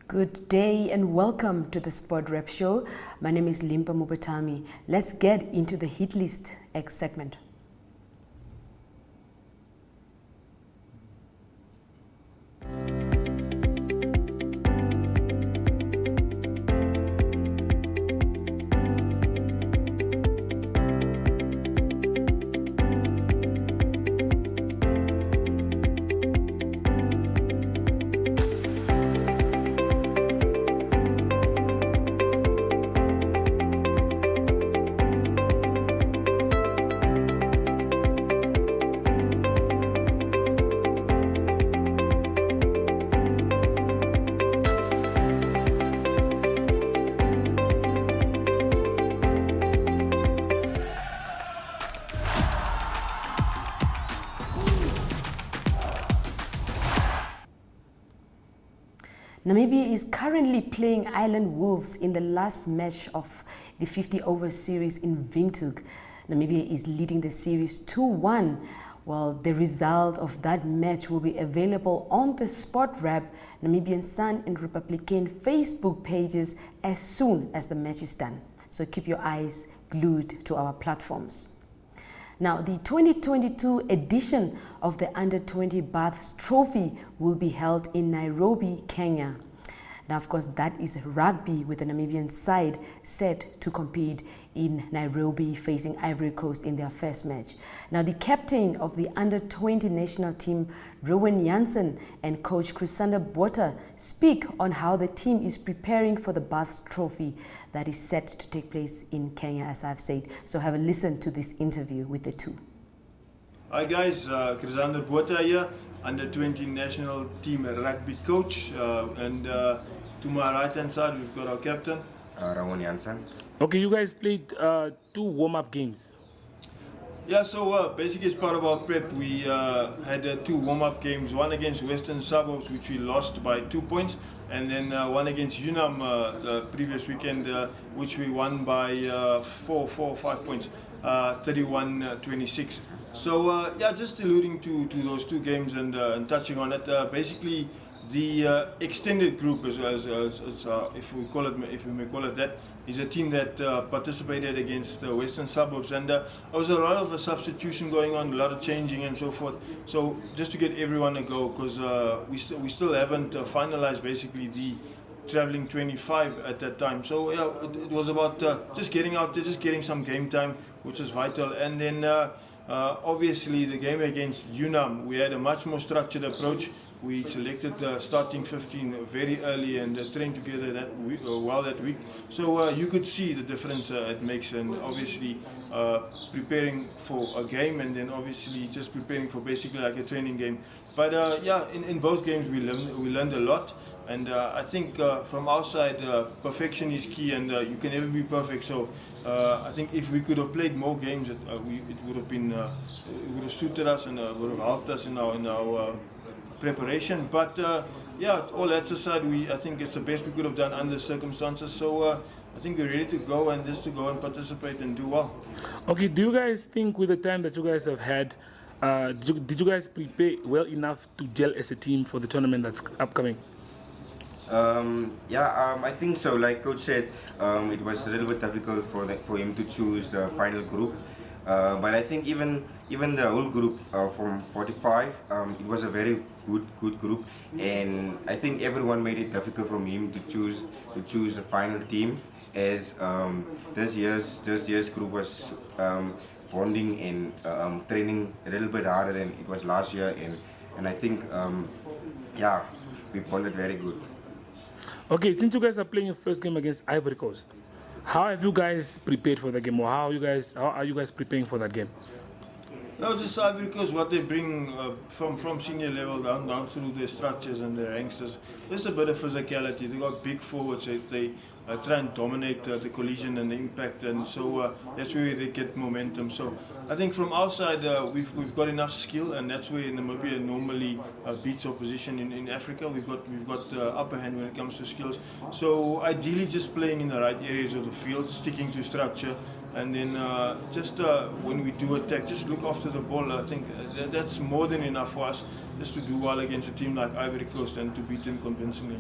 Good day and welcome to the Sport Rep Show. My name is Limba Mupetami. Let's get into the hit list X segment. Namibia is currently playing Island Wolves in the last match of the 50-over series in Windhoek. Namibia is leading the series 2-1. Well, the result of that match will be available on the Sport Rep, Namibian Sun and Republican Facebook pages as soon as the match is done. So keep your eyes glued to our platforms. Now, the 2022 edition of the Under-20 Baths Trophy will be held in Nairobi, Kenya. Now, of course, that is rugby with the Namibian side set to compete in Nairobi facing Ivory Coast in their first match. Now, the captain of the Under-20 national team, Rowan Jansen, and coach Chrisander Botha speak on how the team is preparing for the Baths Trophy that is set to take place in Kenya, as I've said. So have a listen to this interview with the two. Hi guys, Chrisander Botha here, Under-20 national team rugby coach, and to my right hand side we've got our captain, Rowan Jansen. Okay, you guys played 2 warm-up games. Yeah, so basically as part of our prep we had 2 warm-up games, one against Western Suburbs which we lost by 2 points, and then one against UNAM the previous weekend which we won by 5 points, 31-26. So yeah, just alluding to those 2 games and touching on it, basically the extended group, if we may call it that, is a team that participated against the Western Suburbs, and there was a lot of a substitution going on, a lot of changing and so forth. So just to get everyone a go, because we still haven't finalized basically the traveling 25 at that time. So yeah, it was about just getting out there, just getting some game time, which is vital. And then obviously the game against UNAM, we had a much more structured approach. We selected the starting 15 very early and trained together that week, that week. So you could see the difference it makes, and obviously preparing for a game and then obviously just preparing for basically like a training game. But yeah, in both games we learned a lot, and I think from our side perfection is key, and you can never be perfect. So I think if we could have played more games, it would have been it would have suited us and would have helped us in our preparation. But yeah, all that aside, I think it's the best we could have done under circumstances. So I think we're ready to go and just to go and participate and do well. Okay, do you guys think with the time that you guys have had, did you guys prepare well enough to gel as a team for the tournament that's upcoming? Yeah, I think so. Like Coach said, it was a little bit difficult for him to choose the final group. But I think even the whole group from 45, it was a very good group, and I think everyone made it difficult for him to choose the final team, as this year's group was bonding and training a little bit harder than it was last year, and I think yeah, we bonded very good. Okay, since you guys are playing your first game against Ivory Coast, how have you guys prepared for the game, or how are you guys preparing for that game? No, just Ivory Coast, what they bring from senior level down through their structures and their ranks, there's a bit of physicality. They got big forwards. They try and dominate the collision and the impact, and so that's where they get momentum. So I think from our side we've got enough skill, and that's where Namibia normally beats opposition in Africa. We've got upper hand when it comes to skills. So ideally just playing in the right areas of the field, sticking to structure, and then just when we do attack, just look after the ball. I think that's more than enough for us just to do well against a team like Ivory Coast and to beat them convincingly.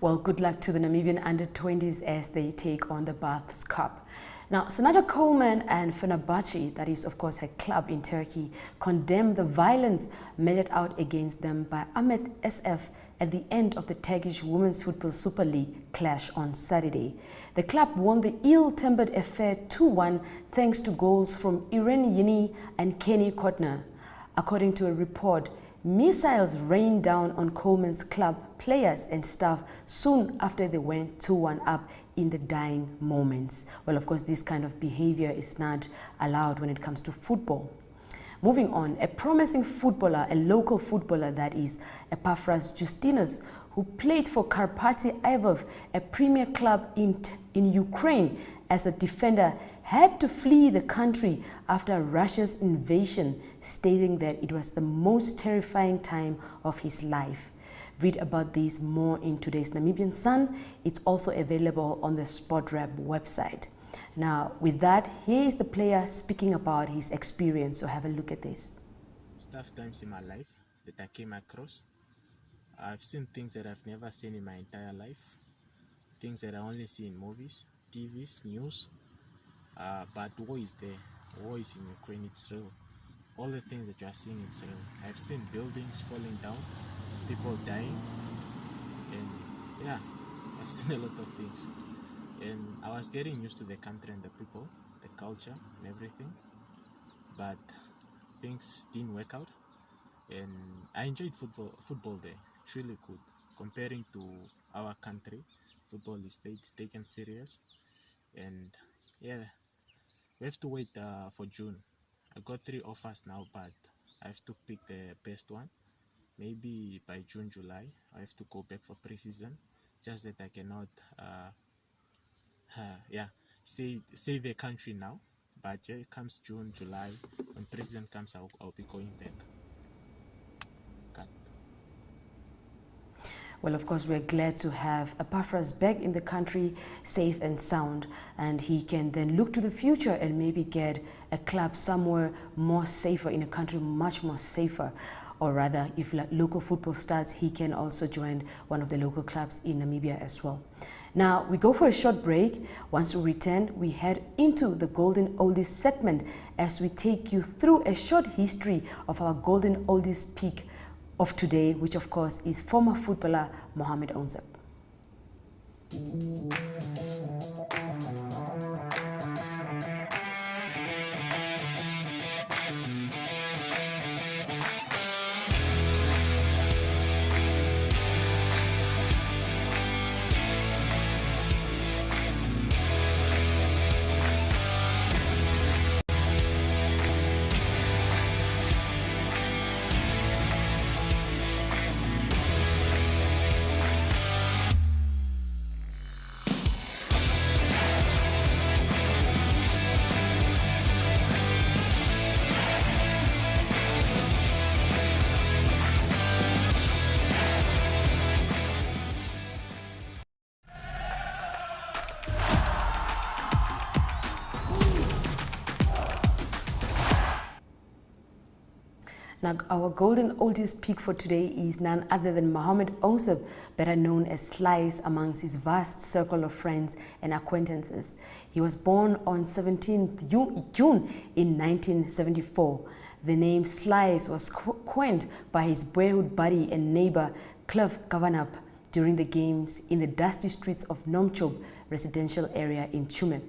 Well, good luck to the Namibian under-20s as they take on the Baths Cup. Now, Senator Coleman and Fenerbahce, that is of course her club in Turkey, condemned the violence meted out against them by Ahmet SF at the end of the Turkish Women's Football Super League clash on Saturday. The club won the ill-tempered affair 2-1 thanks to goals from Irene Yini and Kenny Kotner. According to a report, missiles rained down on Coleman's club players and staff soon after they went 2-1 up in the dying moments. Well, of course, this kind of behavior is not allowed when it comes to football. Moving on, a promising footballer, a local footballer that is Epafras Justinus, who played for Karpaty Ivov, a premier club in Ukraine as a defender, had to flee the country after Russia's invasion, stating that it was the most terrifying time of his life. Read about this more in today's Namibian Sun. It's also available on the SportRap website. Now, with that, here is the player speaking about his experience, so have a look at this. Tough times in my life that I came across. I've seen things that I've never seen in my entire life, things that I only see in movies, TVs, news, but war is there. War is in Ukraine, it's real. All the things that you are seeing, it's real. I've seen buildings falling down, people dying, and yeah, I've seen a lot of things. And I was getting used to the country and the people, the culture and everything, but things didn't work out. And I enjoyed football there. It's really good. Comparing to our country, football is taken serious. And yeah, we have to wait for June. I got 3 offers now, but I have to pick the best one. Maybe by June, July, I have to go back for pre-season. Just that I cannot say the country now. But yeah, it comes June, July, when pre-season comes, I'll be going back. Well, of course, we're glad to have Epafras back in the country, safe and sound, and he can then look to the future and maybe get a club somewhere more safer, in a country much more safer. Or rather, if local football starts, he can also join one of the local clubs in Namibia as well. Now, we go for a short break. Once we return, we head into the Golden Oldies segment as we take you through a short history of our Golden Oldies peak of today, which of course is former footballer Mohammed Ouseb. Now, our Golden Oldies pick for today is none other than Mohammed Ouseb, better known as Slice amongst his vast circle of friends and acquaintances. He was born on 17th June in 1974. The name Slice was coined by his boyhood buddy and neighbor Cliff Kavanagh during the games in the dusty streets of Nomchob residential area in Tsumeb.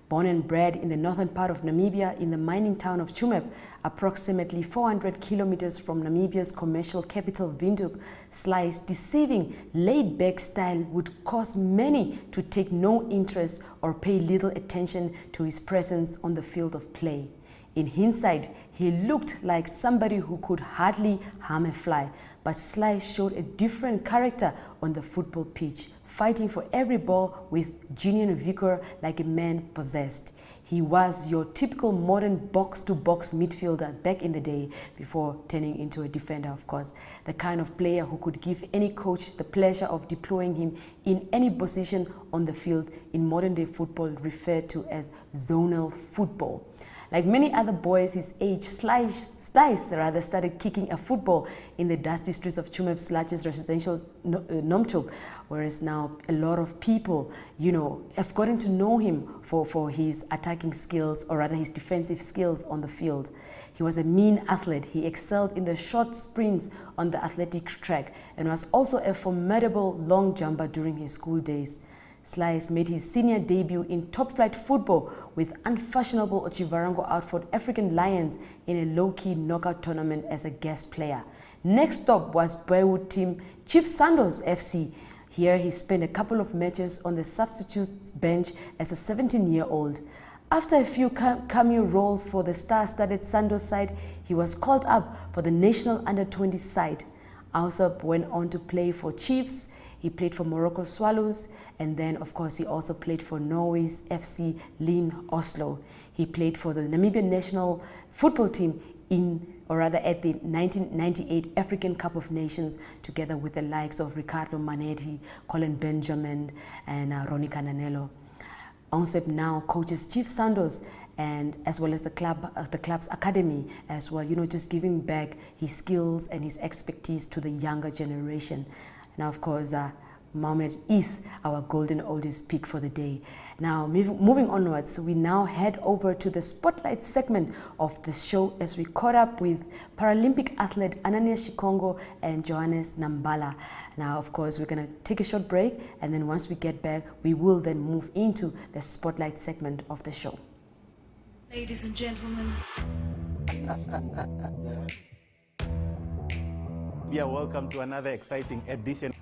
Born and bred in the northern part of Namibia in the mining town of Tsumeb, approximately 400 kilometers from Namibia's commercial capital Windhoek, Sly's deceiving, laid-back style would cause many to take no interest or pay little attention to his presence on the field of play. In hindsight, he looked like somebody who could hardly harm a fly, but Sly showed a different character on the football pitch, fighting for every ball with genuine vigor like a man possessed. He was your typical modern box-to-box midfielder back in the day, before turning into a defender, of course. The kind of player who could give any coach the pleasure of deploying him in any position on the field, in modern-day football referred to as zonal football. Like many other boys his age, Slice started kicking a football in the dusty streets of Chumep's largest residential Nomtok, whereas now a lot of people, have gotten to know him for his attacking skills, or rather his defensive skills on the field. He was a mean athlete. He excelled in the short sprints on the athletic track and was also a formidable long jumper during his school days. Slice made his senior debut in top-flight football with unfashionable Chivarango Outford African Lions in a low-key knockout tournament as a guest player. Next stop was Boywood team Chief Sandoz FC. Here he spent a couple of matches on the substitutes bench as a 17-year-old. After a few cameo roles for the star-studded Sandoz side, he was called up for the national under-20 side. Ouseb went on to play for Chiefs. He played for Morocco Swallows, and then, of course, he also played for Norway's FC Lyn Oslo. He played for the Namibian national football team at the 1998 African Cup of Nations, together with the likes of Ricardo Manetti, Colin Benjamin, and Ronnie Cananello. Ouseb now coaches Chief Sandoz, and as well as the club's academy as well, just giving back his skills and his expertise to the younger generation. Now, of course, Mohammed is our golden oldies pick for the day. Now, moving onwards, we now head over to the spotlight segment of the show as we caught up with Paralympic athlete Ananias Shikongo and Johannes Nambala. Now, of course, we're going to take a short break, and then once we get back, we will then move into the spotlight segment of the show. Ladies and gentlemen. Yeah, welcome to another exciting edition.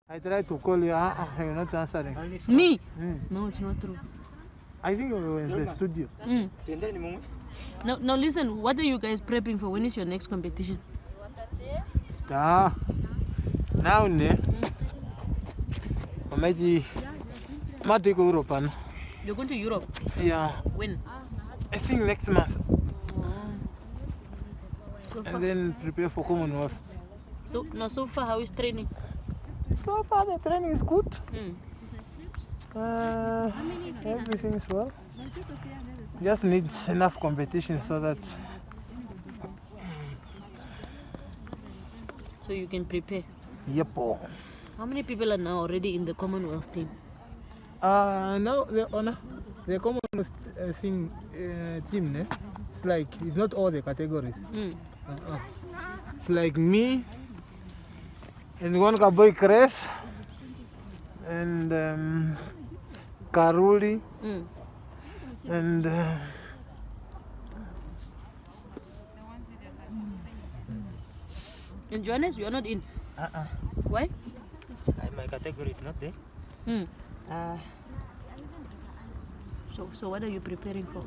I tried to call you, you're not answering. Me? No, it's not true. I think you were in the studio. Now listen, what are you guys prepping for? When is your next competition? Now, I'm Europe. You're going to Europe? Yeah. When? I think next month. So far. And then prepare for Commonwealth. So far, how is training? So far, the training is good. Everything is well. Just needs enough competition so that. So you can prepare? Yep. How many people are now already in the Commonwealth team? Now the Commonwealth team, it's like, it's not all the categories. It's like me, and one boy Chris, and Karuli, and Johannes, you are not in. Why? My category is not there. So what are you preparing for?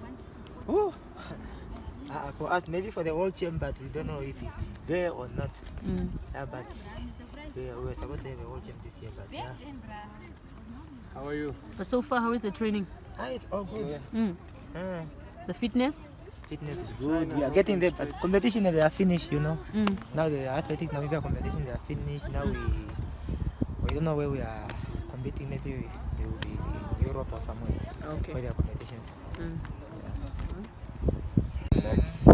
For us, maybe for the World Champ, but we don't know if it's there or not. But we were supposed to have a World Champ this year, but yeah. how are you? But so far, how is the training? It's all good. The fitness? Fitness is good. We are getting the competition, they are finished, Now the athletic Namibian competition, they are finished. Now we don't know where we are competing. Maybe we will be in Europe or somewhere where there are competitions. Relax.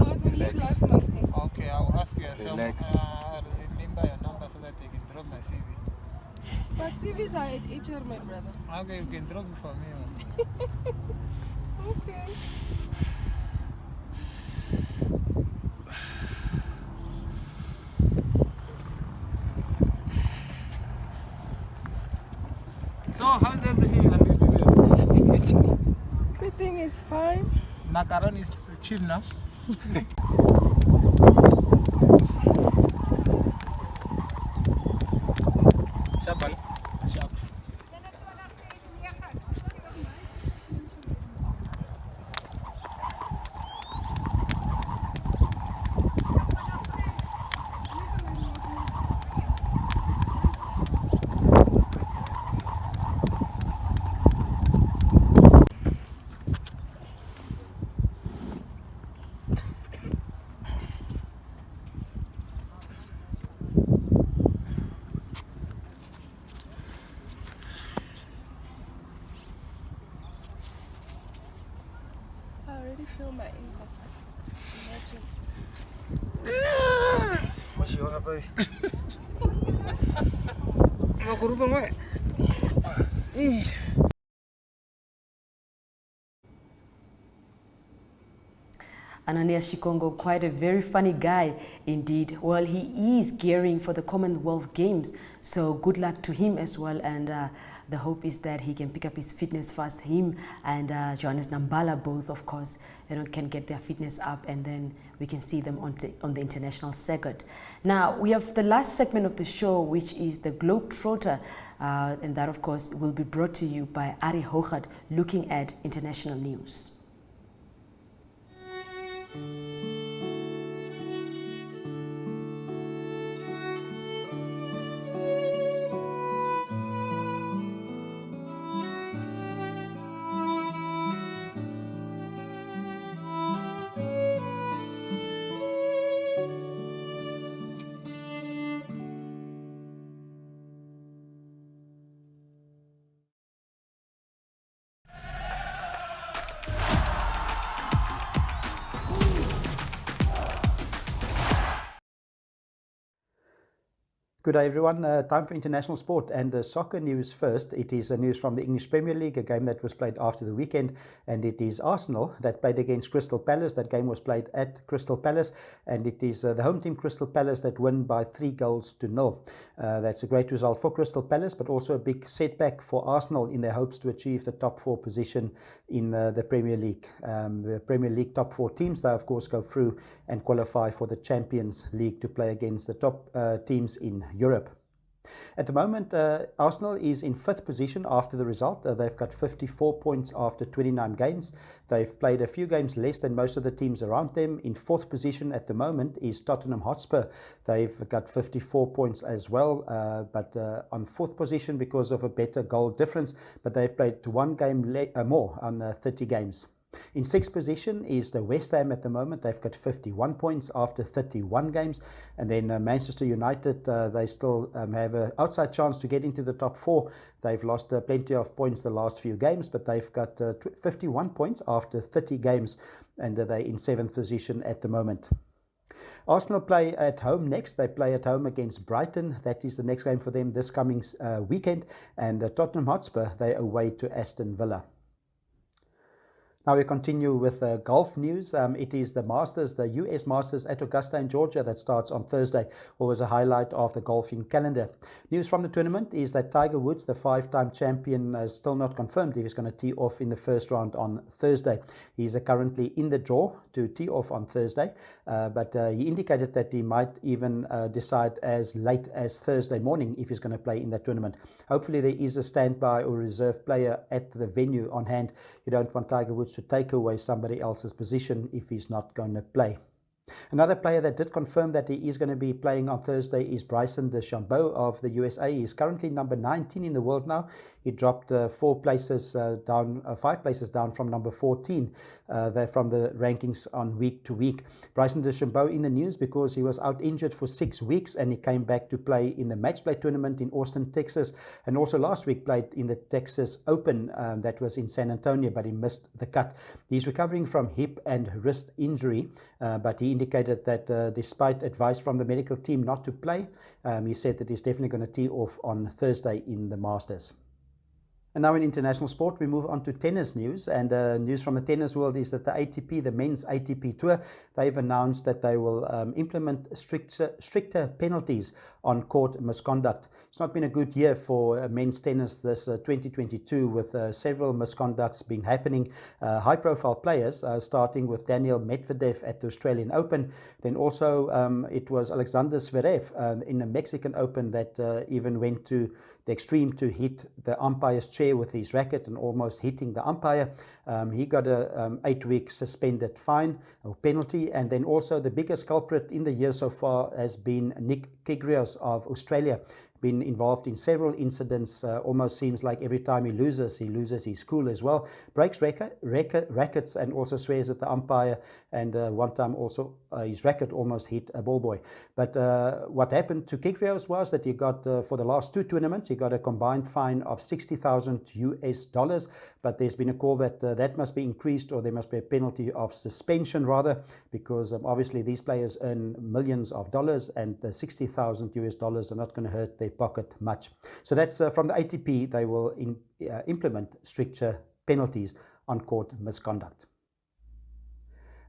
Okay, I'll ask you Limba your number so that you can drop my CV. But CVs are at HR, my brother. Okay, you can drop it for me. Okay. Fine. Macaroni is chill now. Shabal. Shabal. I already feel my income. Masih apa? Mau kurupang gue. Ananias Shikongo, quite a very funny guy indeed. Well, he is gearing for the Commonwealth Games, so good luck to him as well. And the hope is that he can pick up his fitness fast. Him and Johannes Nambala both, of course, can get their fitness up, and then we can see them on the international circuit. Now, we have the last segment of the show, which is the Globetrotter, and that, of course, will be brought to you by Ari Hogad, looking at international news. Good day everyone, time for international sport and soccer news first. It is news from the English Premier League, a game that was played after the weekend, and it is Arsenal that played against Crystal Palace. That game was played at Crystal Palace, and it is the home team Crystal Palace that won by 3-0. That's a great result for Crystal Palace, but also a big setback for Arsenal in their hopes to achieve the top 4 position in the Premier League. The Premier League top 4 teams, they of course go through and qualify for the Champions League to play against the top teams in Europe. At the moment, Arsenal is in 5th position after the result. They've got 54 points after 29 games. They've played a few games less than most of the teams around them. In 4th position at the moment is Tottenham Hotspur. They've got 54 points as well, but on 4th position because of a better goal difference, but they've played 1 game more on 30 games. In 6th position is the West Ham at the moment. They've got 51 points after 31 games. And then Manchester United, they still have an outside chance to get into the top 4. They've lost plenty of points the last few games, but they've got 51 points after 30 games, and they're in 7th position at the moment. Arsenal play at home next. They play at home against Brighton. That is the next game for them this coming weekend. And Tottenham Hotspur, they away to Aston Villa. Now we continue with golf news. It is the Masters, the US Masters at Augusta in Georgia that starts on Thursday. Always a highlight of the golfing calendar. News from the tournament is that Tiger Woods, the 5-time champion, is still not confirmed if he's going to tee off in the first round on Thursday. He's currently in the draw to tee off on Thursday, but he indicated that he might even decide as late as Thursday morning if he's going to play in that tournament. Hopefully there is a standby or reserve player at the venue on hand. You don't want Tiger Woods to take away somebody else's position if he's not going to play. Another player that did confirm that he is going to be playing on Thursday is Bryson DeChambeau of the USA. He's currently number 19 in the world now. He dropped 5 places down from number 14 from the rankings on week to week. Bryson DeChambeau in the news because he was out injured for 6 weeks, and he came back to play in the match play tournament in Austin, Texas, and also last week played in the Texas Open that was in San Antonio, but he missed the cut. He's recovering from hip and wrist injury, but he indicated that despite advice from the medical team not to play, he said that he's definitely going to tee off on Thursday in the Masters. And now in international sport, we move on to tennis news. And news from the tennis world is that the ATP, the men's ATP Tour, they've announced that they will implement stricter penalties on-court misconduct. It's not been a good year for men's tennis this 2022, with several misconducts being happening. High-profile players, starting with Daniel Medvedev at the Australian Open. Then also it was Alexander Zverev in the Mexican Open that even went to the extreme to hit the umpire's chair with his racket and almost hitting the umpire. He got a 8-week suspended fine or penalty. And then also the biggest culprit in the year so far has been Nick Kyrgios of Australia. Been involved in several incidents. Almost seems like every time he loses his cool as well. Breaks rackets and also swears at the umpire. And one time also his racket almost hit a ball boy. But what happened to Kyrgios was that he got, for the last 2 tournaments, he got a combined fine of $60,000. But there's been a call that that must be increased, or there must be a penalty of suspension rather, because obviously these players earn millions of dollars, and the $60,000 are not going to hurt their pocket much. So that's from the ATP. They will implement stricter penalties on court misconduct.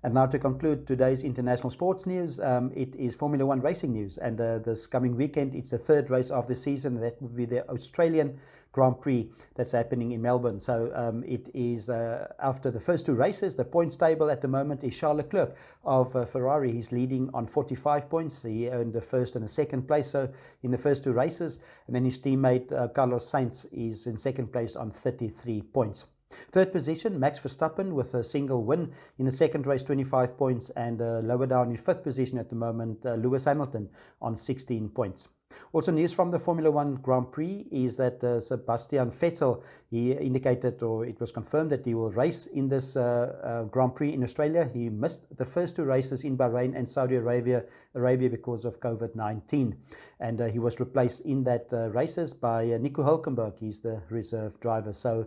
And now to conclude today's international sports news, it is Formula 1 racing news. And this coming weekend, it's the 3rd race of the season. That will be the Australian Grand Prix that's happening in Melbourne. So it is after the first 2 races, the points table at the moment is Charles Leclerc of Ferrari. He's leading on 45 points. He earned the 1st and the 2nd place so in the first 2 races. And then his teammate Carlos Sainz is in 2nd place on 33 points. 3rd position, Max Verstappen with a single win. In the 2nd race, 25 points. And lower down in 5th position at the moment, Lewis Hamilton on 16 points. Also news from the Formula 1 Grand Prix is that Sebastian Vettel, he indicated, or it was confirmed, that he will race in this Grand Prix in Australia. He missed the first 2 races in Bahrain and Saudi Arabia because of COVID-19. And he was replaced in that races by Nico Hülkenberg. He's the reserve driver. So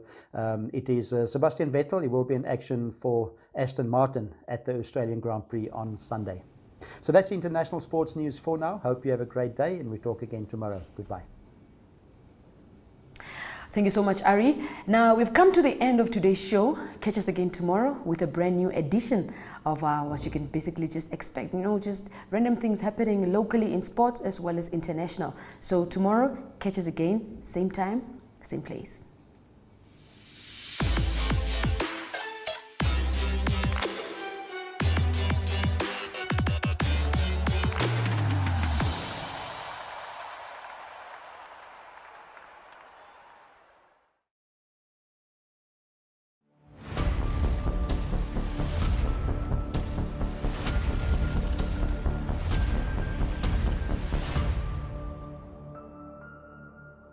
it is Sebastian Vettel. He will be in action for Aston Martin at the Australian Grand Prix on Sunday. So that's international sports news for now. Hope you have a great day, and we talk again tomorrow. Goodbye. Thank you so much, Ari. Now we've come to the end of today's show. Catch us again tomorrow with a brand new edition of what you can basically just expect, just random things happening locally in sports as well as international. So tomorrow, catch us again, same time, same place.